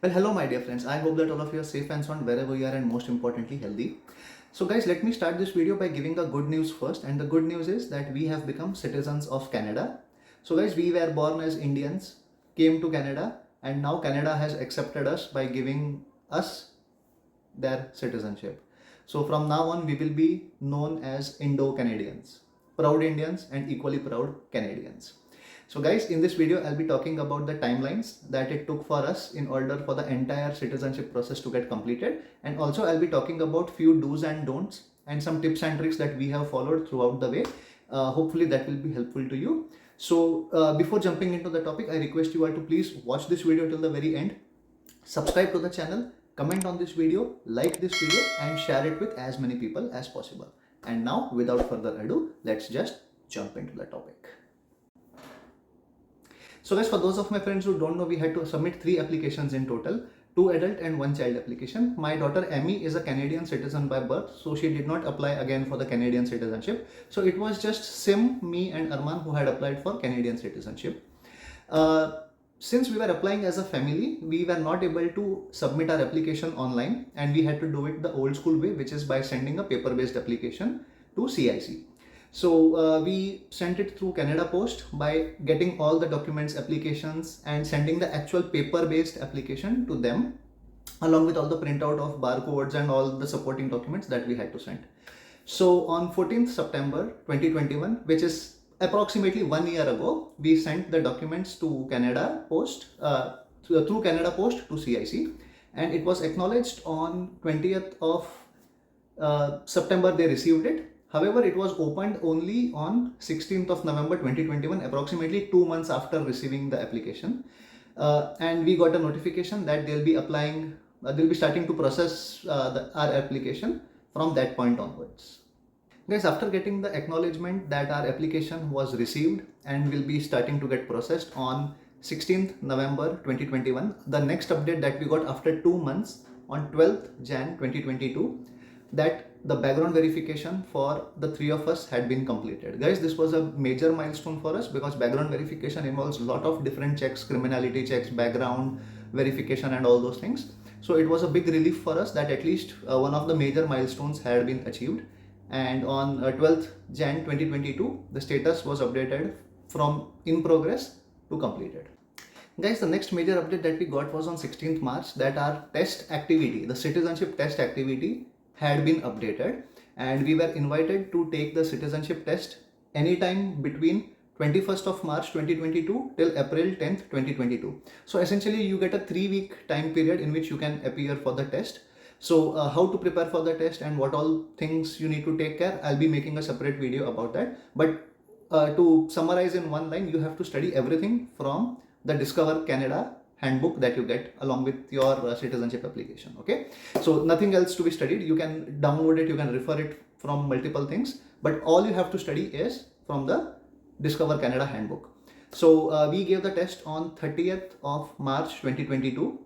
Well, hello, my dear friends. I hope that all of you are safe and sound wherever you are, and most importantly, healthy. So, guys, let me start this video by giving the good news first. And the good news is that we have become citizens of Canada. So, guys, we were born as Indians, came to Canada, and now Canada has accepted us by giving us their citizenship. So, from now on, we will be known as IndoCanadians, proud Indians, and equally proud Canadians. So guys, in this video, I'll be talking about the timelines that it took for us in order for the entire citizenship process to get completed. And also I'll be talking about few do's and don'ts and some tips and tricks that we have followed throughout the way. Hopefully that will be helpful to you. So before jumping into the topic, I request you all to please watch this video till the very end. Subscribe to the channel, comment on this video, like this video, and share it with as many people as possible. And now, without further ado, let's just jump into the topic. So guys, for those of my friends who don't know, we had to submit 3 applications in total, 2 adult and 1 child application. My daughter Amy is a Canadian citizen by birth, so she did not apply again for the Canadian citizenship. So it was just Sim, me and Arman who had applied for Canadian citizenship. Since we were applying as a family, we were not able to submit our application online, and we had to do it the old school way, which is by sending a paper-based application to CIC. So we sent it through Canada Post by getting all the documents, applications, and sending the actual paper-based application to them, along with all the printout of barcodes and all the supporting documents that we had to send. So on 14th September 2021, which is approximately 1 year ago, we sent the documents to Canada Post, through Canada Post to CIC, and it was acknowledged on 20th of September. They received it. However, it was opened only on 16th of November 2021, approximately 2 months after receiving the application. And we got a notification that they'll be applying, they'll be starting to process our application from that point onwards. Guys, after getting the acknowledgement that our application was received and will be starting to get processed on 16th November 2021, the next update that we got after 2 months on 12th Jan 2022, that the background verification for the 3 of us had been completed. Guys, this was a major milestone for us because background verification involves a lot of different checks, criminality checks, background verification, and all those things. So it was a big relief for us that at least one of the major milestones had been achieved. And on 12th Jan 2022, the status was updated from in progress to completed. Guys, the next major update that we got was on 16th March that our test activity, the citizenship test activity, had been updated, and we were invited to take the citizenship test anytime between 21st of March 2022 till April 10th 2022. So essentially you get a 3-week time period in which you can appear for the test. So how to prepare for the test and what all things you need to take care, I'll be making a separate video about that. But to summarize in one line, you have to study everything from the Discover Canada handbook that you get along with your citizenship application. Okay, so nothing else to be studied. You can download it, you can refer it from multiple things, but all you have to study is from the Discover Canada handbook. So we gave the test on 30th of March 2022,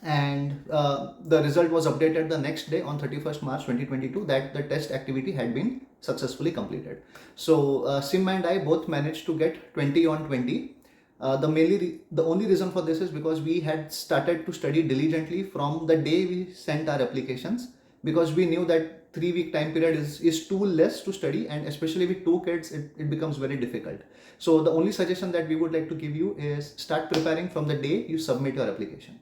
and the result was updated the next day on 31st March 2022 that the test activity had been successfully completed. So Sim and I both managed to get 20 on 20. The only reason for this is because we had started to study diligently from the day we sent our applications, because we knew that 3-week time period is too less to study, and especially with 2 kids it becomes very difficult. So the only suggestion that we would like to give you is start preparing from the day you submit your application.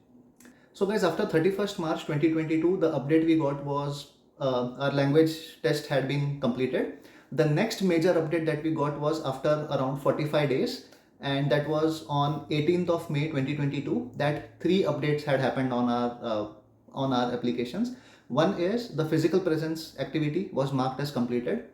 So guys, after 31st March 2022, the update we got was our language test had been completed. The next major update that we got was after around 45 days, and that was on 18th of May 2022, that 3 updates had happened on our applications. One is the physical presence activity was marked as completed,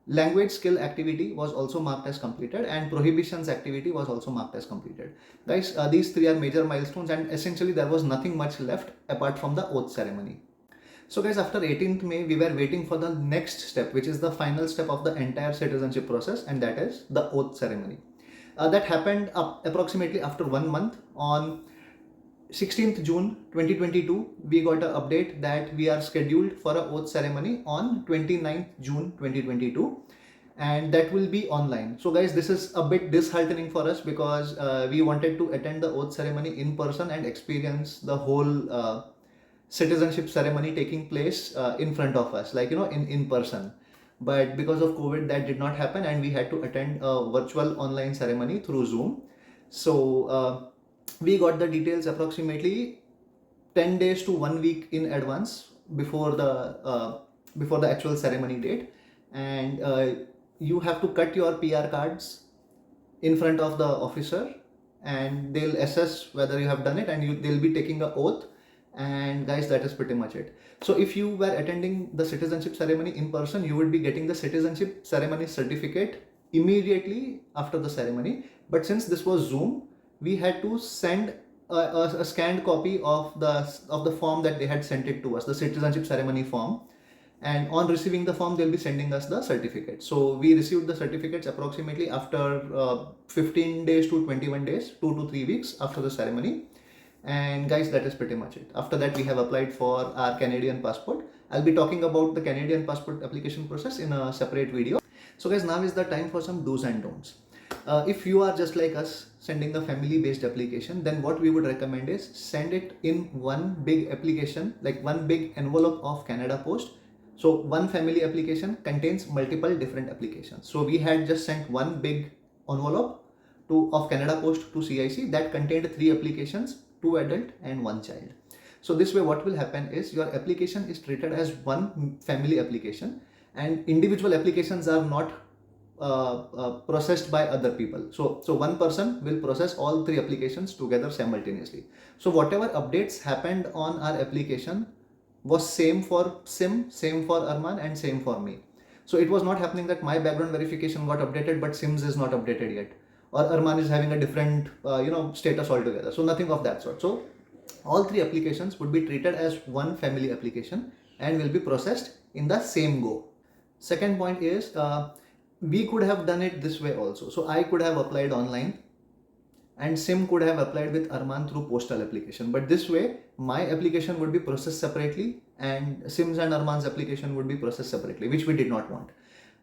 language skill activity was also marked as completed, and prohibitions activity was also marked as completed. Guys, these 3 are major milestones, and essentially there was nothing much left apart from the oath ceremony. So guys, after 18th May, we were waiting for the next step, which is the final step of the entire citizenship process, and that is the oath ceremony. That happened approximately after 1 month. On 16th June 2022, we got an update that we are scheduled for an oath ceremony on 29th June 2022. and that will be online. So guys, this is a bit disheartening for us because we wanted to attend the oath ceremony in person and experience the whole citizenship ceremony taking place in front of us, like in person. But because of COVID, that did not happen, and we had to attend a virtual online ceremony through Zoom. So we got the details approximately 10 days to 1 week in advance before the actual ceremony date. And you have to cut your PR cards in front of the officer, and they'll assess whether you have done it, and they'll be taking an oath. And guys, that is pretty much it. So if you were attending the citizenship ceremony in person, you would be getting the citizenship ceremony certificate immediately after the ceremony. But since this was Zoom, we had to send a scanned copy of the form that they had sent it to us, the citizenship ceremony form. And on receiving the form, they'll be sending us the certificate. So we received the certificates approximately after 15 days to 21 days, 2 to 3 weeks after the ceremony. And guys, that is pretty much it. After that, we have applied for our Canadian passport. I'll be talking about the Canadian passport application process in a separate video. So guys, now is the time for some do's and don'ts. If you are just like us, sending the family based application, then what we would recommend is send it in one big application, like one big envelope of Canada Post. So one family application contains multiple different applications. So we had just sent one big envelope of Canada Post to CIC that contained 3 applications, 2 adult and 1 child. So this way what will happen is your application is treated as one family application, and individual applications are not processed by other people. So one person will process all 3 applications together simultaneously. So whatever updates happened on our application was same for Sim, same for Arman, and same for me. So it was not happening that my background verification got updated but Sim's is not updated yet, or Arman is having a different status altogether. So nothing of that sort. So all 3 applications would be treated as one family application and will be processed in the same go. Second point is we could have done it this way also. So I could have applied online and Sim could have applied with Arman through postal application. But this way, my application would be processed separately and Sim's and Arman's application would be processed separately, which we did not want.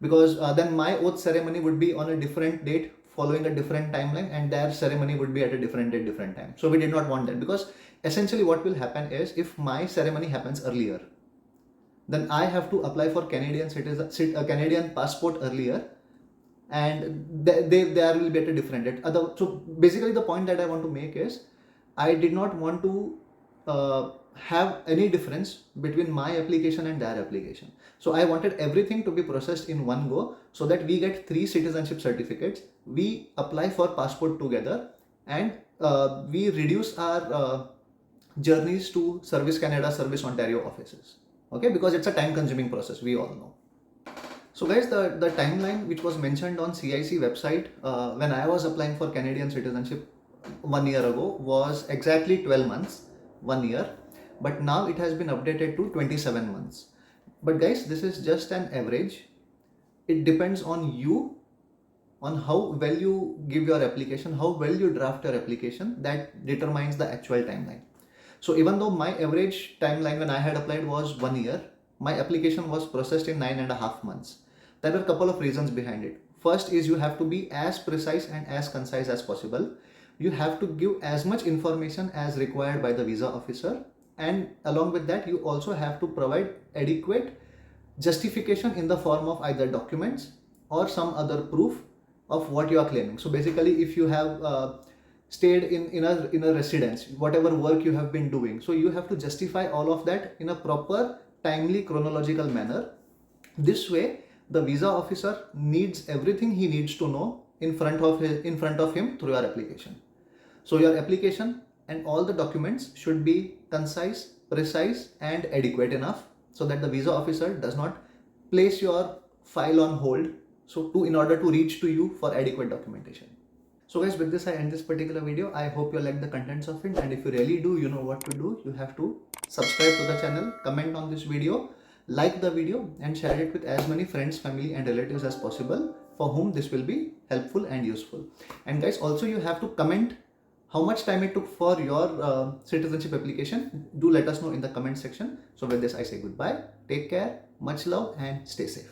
Because then my oath ceremony would be on a different date, following a different timeline, and their ceremony would be at a different date, different time. So we did not want that, because essentially what will happen is if my ceremony happens earlier, then I have to apply for Canadian passport earlier, and there will be at a different date. So basically the point that I want to make is I did not want to have any difference between my application and their application. So I wanted everything to be processed in one go, so that we get 3 citizenship certificates, we apply for passport together, and we reduce our journeys to Service Canada, Service Ontario offices. Okay, because it's a time consuming process, we all know. So guys, the timeline which was mentioned on CIC website when I was applying for Canadian citizenship 1 year ago was exactly 12 months, 1 year. But now it has been updated to 27 months. But guys, this is just an average. It depends on you, on how well you give your application, how well you draft your application, that determines the actual timeline. So even though my average timeline when I had applied was 1 year, my application was processed in 9.5 months. There were a couple of reasons behind it. First is you have to be as precise and as concise as possible. You have to give as much information as required by the visa officer, and along with that you also have to provide adequate justification in the form of either documents or some other proof of what you are claiming. So basically, if you have stayed in a residence, whatever work you have been doing, so you have to justify all of that in a proper, timely, chronological manner. This way the visa officer needs everything he needs to know in front of him through your application. So your application and all the documents should be concise, precise and adequate enough, so that the visa officer does not place your file on hold in order to reach to you for adequate documentation. So guys, with this I end this particular video. I hope you like the contents of it, and if you really do, you know what to do. You have to subscribe to the channel, comment on this video, like the video and share it with as many friends, family and relatives as possible for whom this will be helpful and useful. And guys, also you have to comment how much time it took for your citizenship application. Do let us know in the comment section. So with this I say goodbye, take care, much love and stay safe.